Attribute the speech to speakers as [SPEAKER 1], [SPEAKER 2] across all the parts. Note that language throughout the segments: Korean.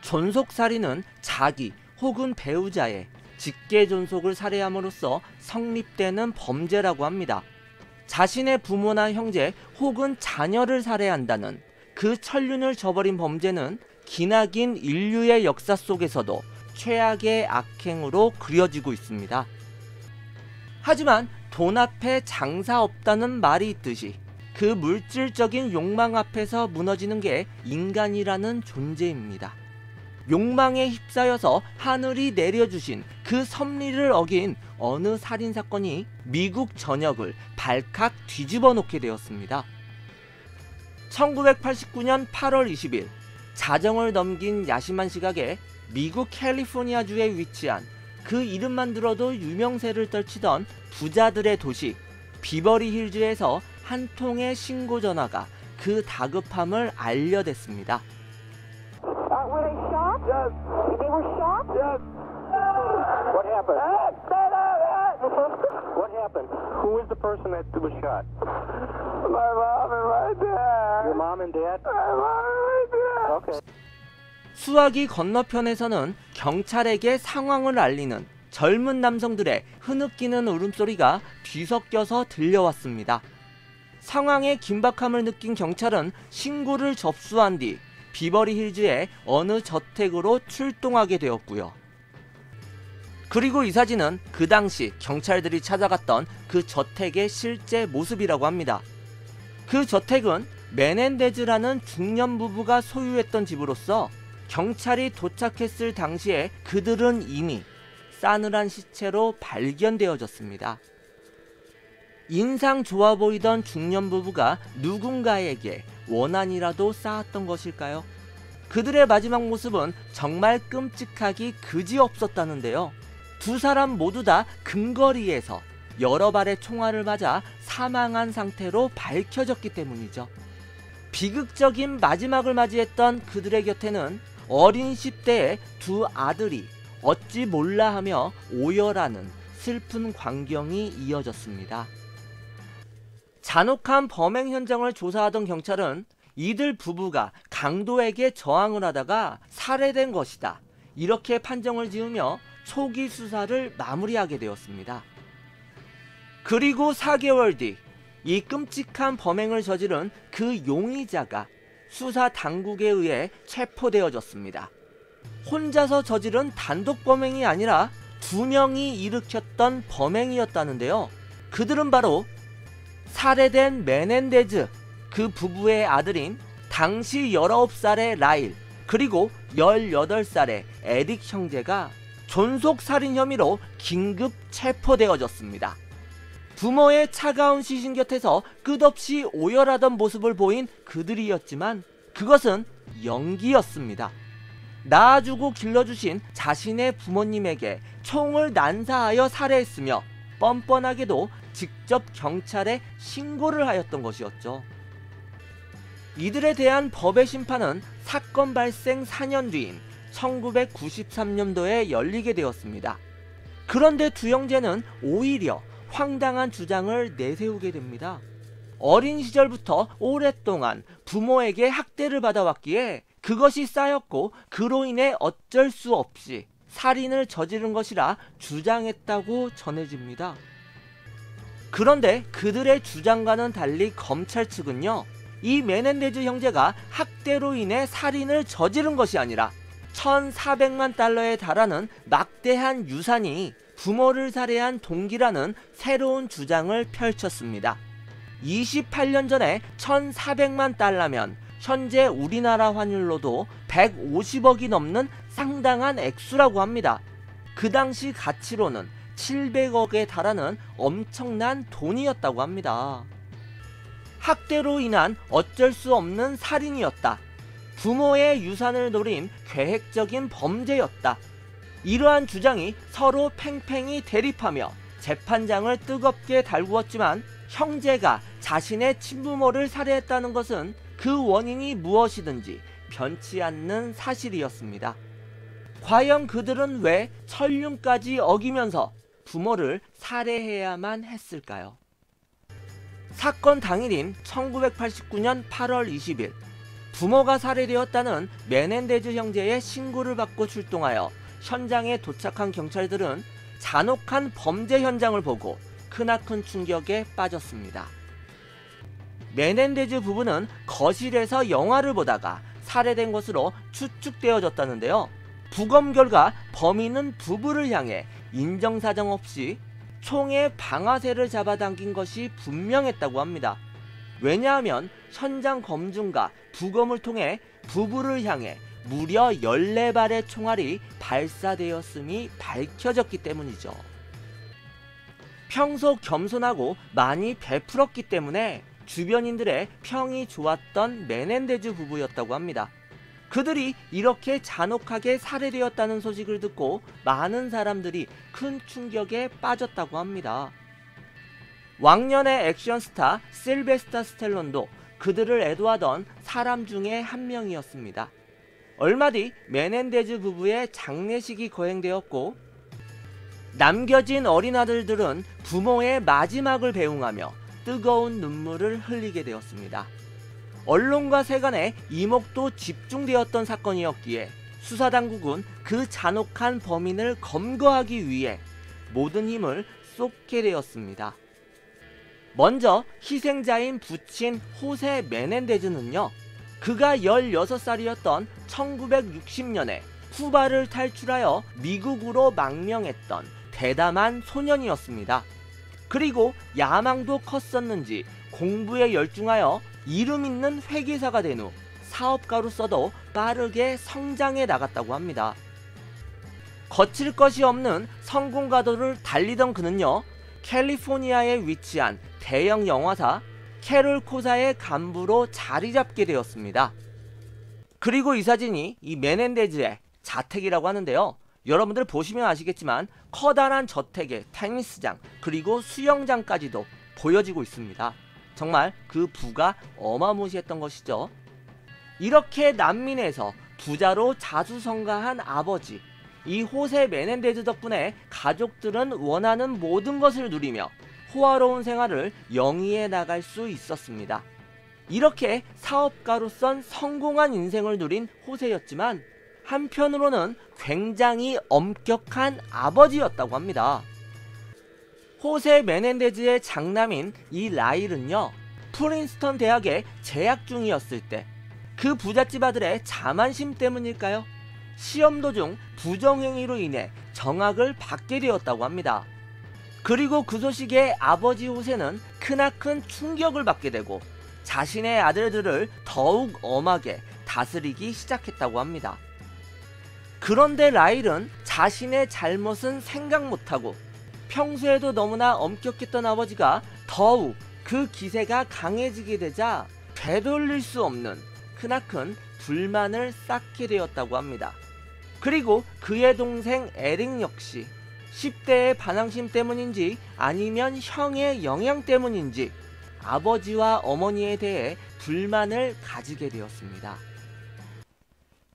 [SPEAKER 1] 존속살인은 자기 혹은 배우자의 직계존속을 살해함으로써 성립되는 범죄라고 합니다. 자신의 부모나 형제 혹은 자녀를 살해한다는 그 천륜을 저버린 범죄는 기나긴 인류의 역사 속에서도 최악의 악행으로 그려지고 있습니다. 하지만 돈 앞에 장사 없다는 말이 있듯이 그 물질적인 욕망 앞에서 무너지는 게 인간이라는 존재입니다. 욕망에 휩싸여서 하늘이 내려주신 그 섭리를 어긴 어느 살인사건이 미국 전역을 발칵 뒤집어 놓게 되었습니다. 1989년 8월 20일 자정을 넘긴 야심한 시각에 미국 캘리포니아주에 위치한 그 이름만 들어도 유명세를 떨치던 부자들의 도시 비버리 힐즈에서 한 통의 신고 전화가 그 다급함을 알려댔습니다.
[SPEAKER 2] Were they shot?
[SPEAKER 3] Yes.
[SPEAKER 2] They were shot?
[SPEAKER 3] Yes.
[SPEAKER 2] What happened?
[SPEAKER 3] What happened? Who is the person that was shot?
[SPEAKER 2] My mom and my dad.
[SPEAKER 3] Your mom and dad?
[SPEAKER 2] My mom and my dad.
[SPEAKER 3] Okay.
[SPEAKER 1] 수화기 건너편에서는 경찰에게 상황을 알리는 젊은 남성들의 흐느끼는 울음소리가 뒤섞여서 들려왔습니다. 상황의 긴박함을 느낀 경찰은 신고를 접수한 뒤 비버리 힐즈의 어느 저택으로 출동하게 되었고요. 그리고 이 사진은 그 당시 경찰들이 찾아갔던 그 저택의 실제 모습이라고 합니다. 그 저택은 메넨데즈라는 중년 부부가 소유했던 집으로서 경찰이 도착했을 당시에 그들은 이미 싸늘한 시체로 발견되어졌습니다. 인상 좋아 보이던 중년 부부가 누군가에게 원한이라도 쌓았던 것일까요? 그들의 마지막 모습은 정말 끔찍하기 그지없었다는데요. 두 사람 모두 다 근거리에서 여러 발의 총알을 맞아 사망한 상태로 밝혀졌기 때문이죠. 비극적인 마지막을 맞이했던 그들의 곁에는 어린 10대의 두 아들이 어찌 몰라 하며 오열하는 슬픈 광경이 이어졌습니다. 잔혹한 범행 현장을 조사하던 경찰은 이들 부부가 강도에게 저항을 하다가 살해된 것이다, 이렇게 판정을 지으며 초기 수사를 마무리하게 되었습니다. 그리고 4개월 뒤 이 끔찍한 범행을 저지른 그 용의자가 수사 당국에 의해 체포되어졌습니다. 혼자서 저지른 단독 범행이 아니라 2명이 일으켰던 범행이었다는데요. 그들은 바로 살해된 메넨데즈 그 부부의 아들인 당시 19살의 라일 그리고 18살의 에릭 형제가 존속살인 혐의로 긴급 체포되어졌습니다. 부모의 차가운 시신 곁에서 끝없이 오열하던 모습을 보인 그들이었지만 그것은 연기였습니다. 낳아주고 길러주신 자신의 부모님에게 총을 난사하여 살해했으며 뻔뻔하게도 직접 경찰에 신고를 하였던 것이었죠. 이들에 대한 법의 심판은 사건 발생 4년 뒤인 1993년도에 열리게 되었습니다. 그런데 두 형제는 오히려 황당한 주장을 내세우게 됩니다. 어린 시절부터 오랫동안 부모에게 학대를 받아왔기에 그것이 쌓였고 그로 인해 어쩔 수 없이 살인을 저지른 것이라 주장했다고 전해집니다. 그런데 그들의 주장과는 달리 검찰 측은요, 이 메넨데즈 형제가 학대로 인해 살인을 저지른 것이 아니라 1,400만 달러에 달하는 막대한 유산이 부모를 살해한 동기라는 새로운 주장을 펼쳤습니다. 28년 전에 1,400만 달러면 현재 우리나라 환율로도 150억이 넘는 상당한 액수라고 합니다. 그 당시 가치로는 700억에 달하는 엄청난 돈이었다고 합니다. 학대로 인한 어쩔 수 없는 살인이었다. 부모의 유산을 노린 계획적인 범죄였다. 이러한 주장이 서로 팽팽히 대립하며 재판장을 뜨겁게 달구었지만 형제가 자신의 친부모를 살해했다는 것은 그 원인이 무엇이든지 변치 않는 사실이었습니다. 과연 그들은 왜 천륜까지 어기면서 부모를 살해해야만 했을까요? 사건 당일인 1989년 8월 20일 부모가 살해되었다는 메넨데즈 형제의 신고를 받고 출동하여 현장에 도착한 경찰들은 잔혹한 범죄 현장을 보고 크나큰 충격에 빠졌습니다. 메넨데즈 부부는 거실에서 영화를 보다가 살해된 것으로 추측되어졌다는데요. 부검 결과 범인은 부부를 향해 인정사정 없이 총에 방아쇠를 잡아당긴 것이 분명했다고 합니다. 왜냐하면 현장 검증과 부검을 통해 부부를 향해 무려 14발의 총알이 발사되었음이 밝혀졌기 때문이죠. 평소 겸손하고 많이 베풀었기 때문에 주변인들의 평이 좋았던 메넨데즈 부부였다고 합니다. 그들이 이렇게 잔혹하게 살해되었다는 소식을 듣고 많은 사람들이 큰 충격에 빠졌다고 합니다. 왕년의 액션 스타 실베스터 스텔론도 그들을 애도하던 사람 중에 한 명이었습니다. 얼마 뒤 메넨데즈 부부의 장례식이 거행되었고 남겨진 어린 아들들은 부모의 마지막을 배웅하며 뜨거운 눈물을 흘리게 되었습니다. 언론과 세간의 이목도 집중되었던 사건이었기에 수사당국은 그 잔혹한 범인을 검거하기 위해 모든 힘을 쏟게 되었습니다. 먼저 희생자인 부친 호세 메넨데즈는요, 그가 16살이었던 1960년에 쿠바를 탈출하여 미국으로 망명했던 대담한 소년이었습니다. 그리고 야망도 컸었는지 공부에 열중하여 이름 있는 회계사가 된 후 사업가로서도 빠르게 성장해 나갔다고 합니다. 거칠 것이 없는 성공 가도를 달리던 그는요, 캘리포니아에 위치한 대형 영화사 캐롤 코사의 간부로 자리 잡게 되었습니다. 그리고 이 사진이 이 메넨데즈의 자택이라고 하는데요. 여러분들 보시면 아시겠지만 커다란 저택에 테니스장 그리고 수영장까지도 보여지고 있습니다. 정말 그 부가 어마무시했던 것이죠. 이렇게 난민에서 부자로 자수성가한 아버지, 이 호세 메넨데즈 덕분에 가족들은 원하는 모든 것을 누리며 호화로운 생활을 영위해 나갈 수 있었습니다. 이렇게 사업가로선 성공한 인생을 누린 호세였지만 한편으로는 굉장히 엄격한 아버지였다고 합니다. 호세 메넨데즈의 장남인 이 라일은요, 프린스턴 대학에 재학 중이었을 때 그 부잣집 아들의 자만심 때문일까요? 시험 도중 부정행위로 인해 정학을 받게 되었다고 합니다. 그리고 그 소식에 아버지 호세는 크나큰 충격을 받게 되고 자신의 아들들을 더욱 엄하게 다스리기 시작했다고 합니다. 그런데 라일은 자신의 잘못은 생각 못하고 평소에도 너무나 엄격했던 아버지가 더욱 그 기세가 강해지게 되자 되돌릴 수 없는 크나큰 불만을 쌓게 되었다고 합니다. 그리고 그의 동생 에릭 역시 10대의 반항심 때문인지 아니면 형의 영향 때문인지 아버지와 어머니에 대해 불만을 가지게 되었습니다.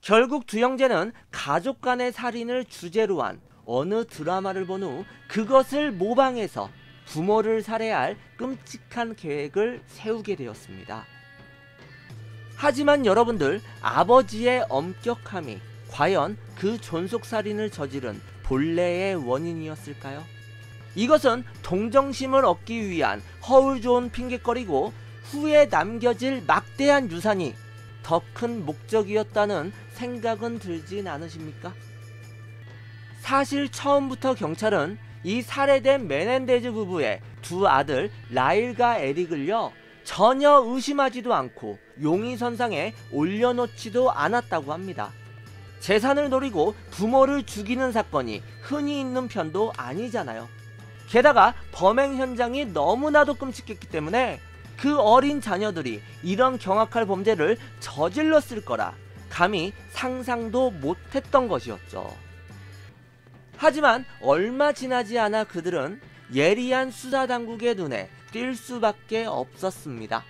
[SPEAKER 1] 결국 두 형제는 가족 간의 살인을 주제로 한 어느 드라마를 본 후 그것을 모방해서 부모를 살해할 끔찍한 계획을 세우게 되었습니다. 하지만 여러분들, 아버지의 엄격함이 과연 그 존속살인을 저지른 본래의 원인이었을까요? 이것은 동정심을 얻기 위한 허울 좋은 핑곗거리고 후에 남겨질 막대한 유산이 더 큰 목적이었다는 생각은 들진 않으십니까? 사실 처음부터 경찰은 이 살해된 메넨데즈 부부의 두 아들 라일과 에릭을요, 전혀 의심하지도 않고 용의선상에 올려놓지도 않았다고 합니다. 재산을 노리고 부모를 죽이는 사건이 흔히 있는 편도 아니잖아요. 게다가 범행 현장이 너무나도 끔찍했기 때문에 그 어린 자녀들이 이런 경악할 범죄를 저질렀을 거라 감히 상상도 못했던 것이었죠. 하지만 얼마 지나지 않아 그들은 예리한 수사당국의 눈에 띌 수밖에 없었습니다.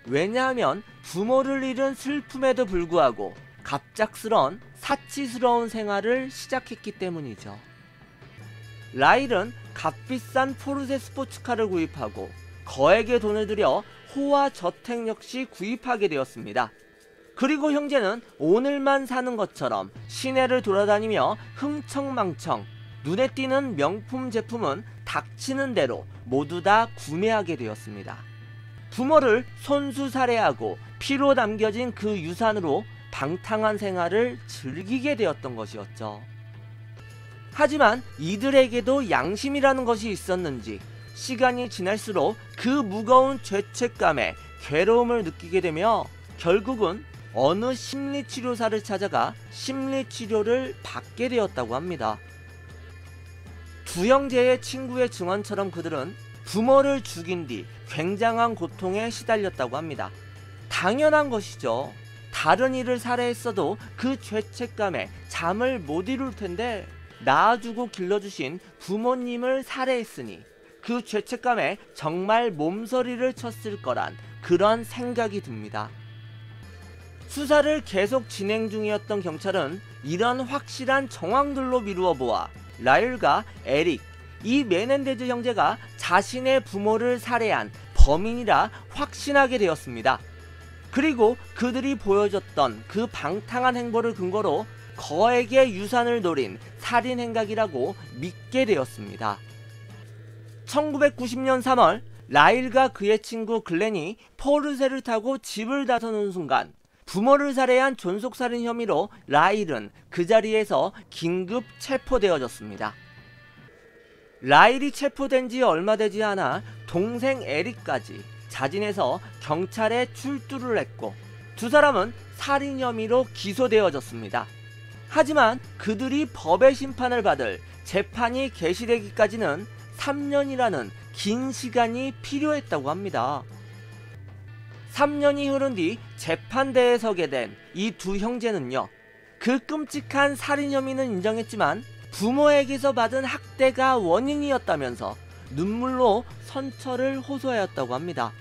[SPEAKER 1] 왜냐하면 부모를 잃은 슬픔에도 불구하고 갑작스런 사치스러운 생활을 시작했기 때문이죠. 라일은 값비싼 포르쉐 스포츠카를 구입하고 거액의 돈을 들여 호화 저택 역시 구입하게 되었습니다. 그리고 형제는 오늘만 사는 것처럼 시내를 돌아다니며 흥청망청 눈에 띄는 명품 제품은 닥치는 대로 모두 다 구매하게 되었습니다. 부모를 손수 살해하고 피로 남겨진 그 유산으로 방탕한 생활을 즐기게 되었던 것이었죠. 하지만 이들에게도 양심이라는 것이 있었는지 시간이 지날수록 그 무거운 죄책감에 괴로움을 느끼게 되며 결국은 어느 심리치료사를 찾아가 심리치료를 받게 되었다고 합니다. 두 형제의 친구의 증언처럼 그들은 부모를 죽인 뒤 굉장한 고통에 시달렸다고 합니다. 당연한 것이죠. 다른 이를 살해했어도 그 죄책감에 잠을 못 이룰 텐데 낳아주고 길러주신 부모님을 살해했으니 그 죄책감에 정말 몸서리를 쳤을 거란 그런 생각이 듭니다. 수사를 계속 진행 중이었던 경찰은 이런 확실한 정황들로 미루어 보아 라일과 에릭, 이 메넨데즈 형제가 자신의 부모를 살해한 범인이라 확신하게 되었습니다. 그리고 그들이 보여줬던 그 방탕한 행보를 근거로 거액의 유산을 노린 살인 행각이라고 믿게 되었습니다. 1990년 3월 라일과 그의 친구 글렌이 포르쉐를 타고 집을 나서는 순간 부모를 살해한 존속살인 혐의로 라일은 그 자리에서 긴급 체포되어졌습니다. 라일이 체포된 지 얼마 되지 않아 동생 에릭까지 자진해서 경찰에 출두를 했고 두 사람은 살인 혐의로 기소되어졌습니다. 하지만 그들이 법의 심판을 받을 재판이 개시되기까지는 3년이라는 긴 시간이 필요했다고 합니다. 3년이 흐른 뒤 재판대에 서게 된 이 두 형제는요, 그 끔찍한 살인 혐의는 인정했지만 부모에게서 받은 학대가 원인이었다면서 눈물로 선처를 호소하였다고 합니다.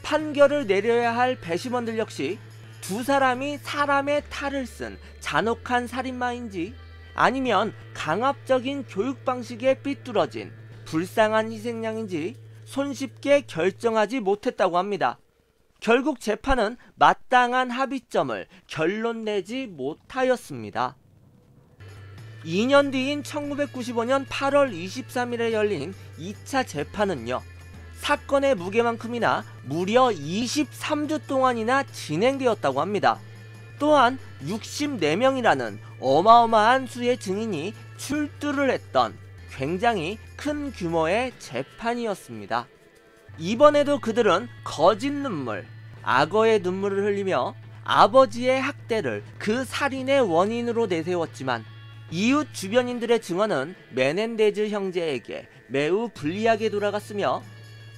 [SPEAKER 1] 판결을 내려야 할 배심원들 역시 두 사람이 사람의 탈을 쓴 잔혹한 살인마인지 아니면 강압적인 교육 방식에 삐뚤어진 불쌍한 희생양인지 손쉽게 결정하지 못했다고 합니다. 결국 재판은 마땅한 합의점을 결론 내지 못하였습니다. 2년 뒤인 1995년 8월 23일에 열린 2차 재판은요, 사건의 무게만큼이나 무려 23주 동안이나 진행되었다고 합니다. 또한 64명이라는 어마어마한 수의 증인이 출두를 했던 굉장히 큰 규모의 재판이었습니다. 이번에도 그들은 거짓 눈물, 악어의 눈물을 흘리며 아버지의 학대를 그 살인의 원인으로 내세웠지만 이웃 주변인들의 증언은 메넨데즈 형제에게 매우 불리하게 돌아갔으며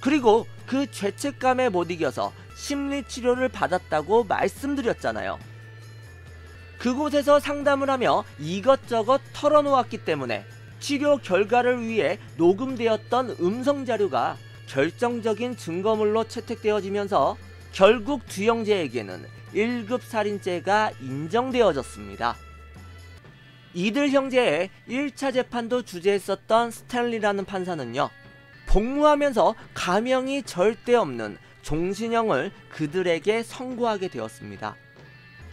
[SPEAKER 1] 그리고 그 죄책감에 못 이겨서 심리치료를 받았다고 말씀드렸잖아요. 그곳에서 상담을 하며 이것저것 털어놓았기 때문에 치료 결과를 위해 녹음되었던 음성자료가 결정적인 증거물로 채택되어지면서 결국 두 형제에게는 1급 살인죄가 인정되어졌습니다. 이들 형제의 1차 재판도 주재했었던 스탠리라는 판사는요, 복무하면서 가명이 절대 없는 종신형을 그들에게 선고하게 되었습니다.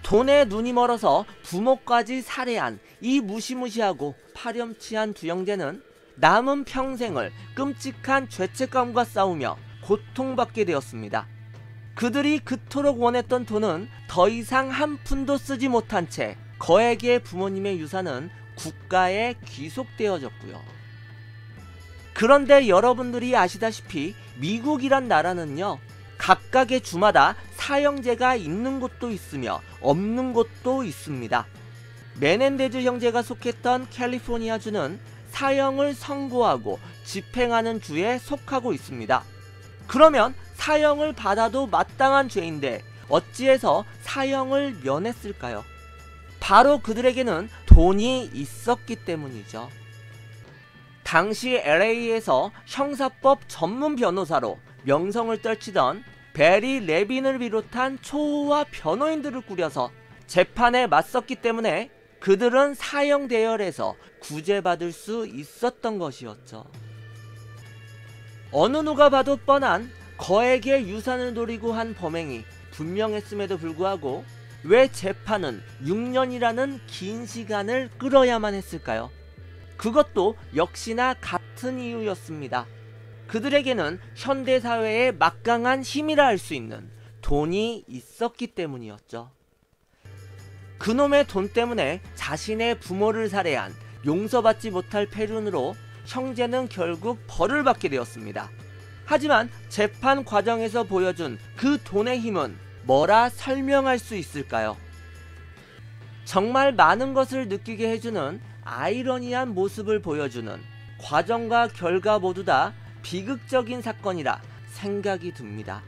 [SPEAKER 1] 돈에 눈이 멀어서 부모까지 살해한 이 무시무시하고 파렴치한 두 형제는 남은 평생을 끔찍한 죄책감과 싸우며 고통받게 되었습니다. 그들이 그토록 원했던 돈은 더 이상 한 푼도 쓰지 못한 채 거액의 부모님의 유산은 국가에 귀속되어졌고요. 그런데 여러분들이 아시다시피 미국이란 나라는요, 각각의 주마다 사형제가 있는 곳도 있으며 없는 곳도 있습니다. 메넨데즈 형제가 속했던 캘리포니아주는 사형을 선고하고 집행하는 주에 속하고 있습니다. 그러면 사형을 받아도 마땅한 죄인데 어찌해서 사형을 면했을까요? 바로 그들에게는 돈이 있었기 때문이죠. 당시 LA에서 형사법 전문 변호사로 명성을 떨치던 베리 레빈을 비롯한 초호화 변호인들을 꾸려서 재판에 맞섰기 때문에 그들은 사형 대열에서 구제받을 수 있었던 것이었죠. 어느 누가 봐도 뻔한 거액의 유산을 노리고 한 범행이 분명했음에도 불구하고 왜 재판은 6년이라는 긴 시간을 끌어야만 했을까요? 그것도 역시나 같은 이유였습니다. 그들에게는 현대사회의 막강한 힘이라 할 수 있는 돈이 있었기 때문이었죠. 그놈의 돈 때문에 자신의 부모를 살해한 용서받지 못할 패륜으로 형제는 결국 벌을 받게 되었습니다. 하지만 재판 과정에서 보여준 그 돈의 힘은 뭐라 설명할 수 있을까요? 정말 많은 것을 느끼게 해주는 아이러니한 모습을 보여주는 과정과 결과 모두 다 비극적인 사건이라 생각이 듭니다.